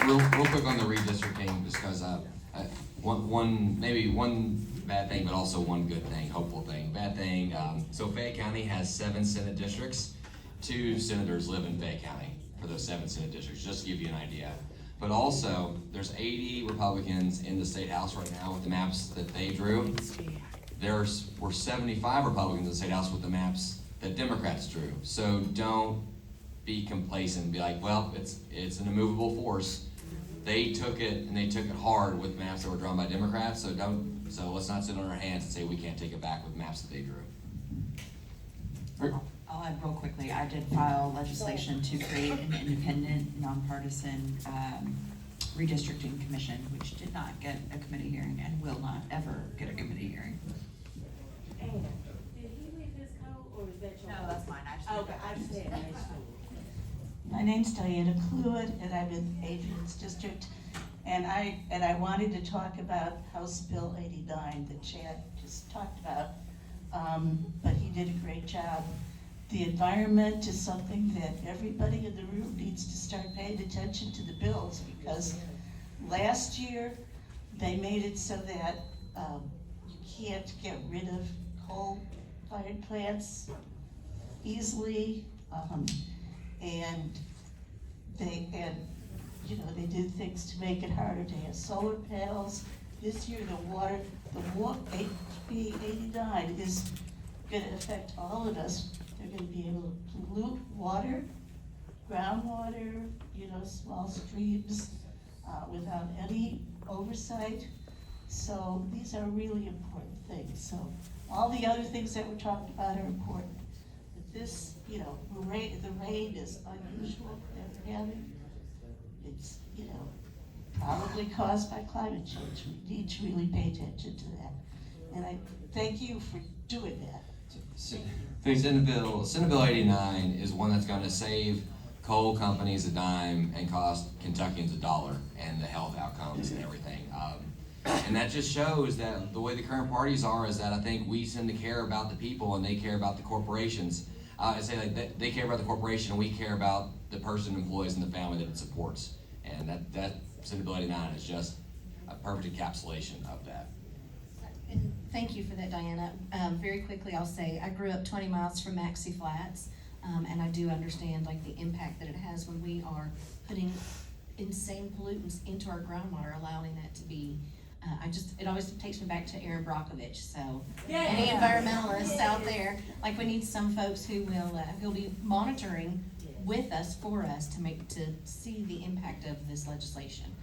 real quick on the redistricting, just because maybe one bad thing, but also one good thing, hopeful thing. Bad thing, so Fayette County has 7 Senate districts. 2 senators live in Fayette County for those 7 Senate districts, just to give you an idea. But also, there's 80 Republicans in the state house right now with the maps that they drew. Were 75 Republicans in the state house with the maps that Democrats drew. So don't be complacent and be like, well, it's an immovable force. They took it, and they took it hard with maps that were drawn by Democrats. So let's not sit on our hands and say we can't take it back with maps that they drew. I'll add real quickly, I did file legislation to create an independent, nonpartisan redistricting commission, which did not get a committee hearing and will not ever get a committee hearing. Did he leave his coat, or is that your? No, that's mine, actually. Okay, I just had to make sure. My name's Diana Cluett, and I'm in Adrian's district. And I wanted to talk about House Bill 89 that Chad just talked about, but he did a great job. The environment is something that everybody in the room needs to start paying attention to the bills, because last year they made it so that you can't get rid of coal-fired plants easily, and they did things to make it harder to have solar panels. This year, HB 89 is gonna affect all of us. They're gonna be able to pollute water, groundwater, small streams, without any oversight. So these are really important things. So all the other things that we're talking about are important. But this, the rain is unusual that we're having. It's, probably caused by climate change. We need to really pay attention to that. And I thank you for doing that. Senate Bill 89 is one that's going to save coal companies a dime and cost Kentuckians $1, and the health outcomes and everything. And that just shows that the way the current parties are is that I think we tend to care about the people and they care about the corporations. I say like they care about the corporation and we care about the person, employees, and the family that it supports. And that Senate Bill 89 is just a perfect encapsulation of that. And thank you for that, Diana. Very quickly, I'll say I grew up 20 miles from Maxey Flats, and I do understand like the impact that it has when we are putting insane pollutants into our groundwater, allowing that to be. It always takes me back to Aaron Brockovich. So any environmentalists out there, like we need some folks who will be monitoring with us, for us to see the impact of this legislation.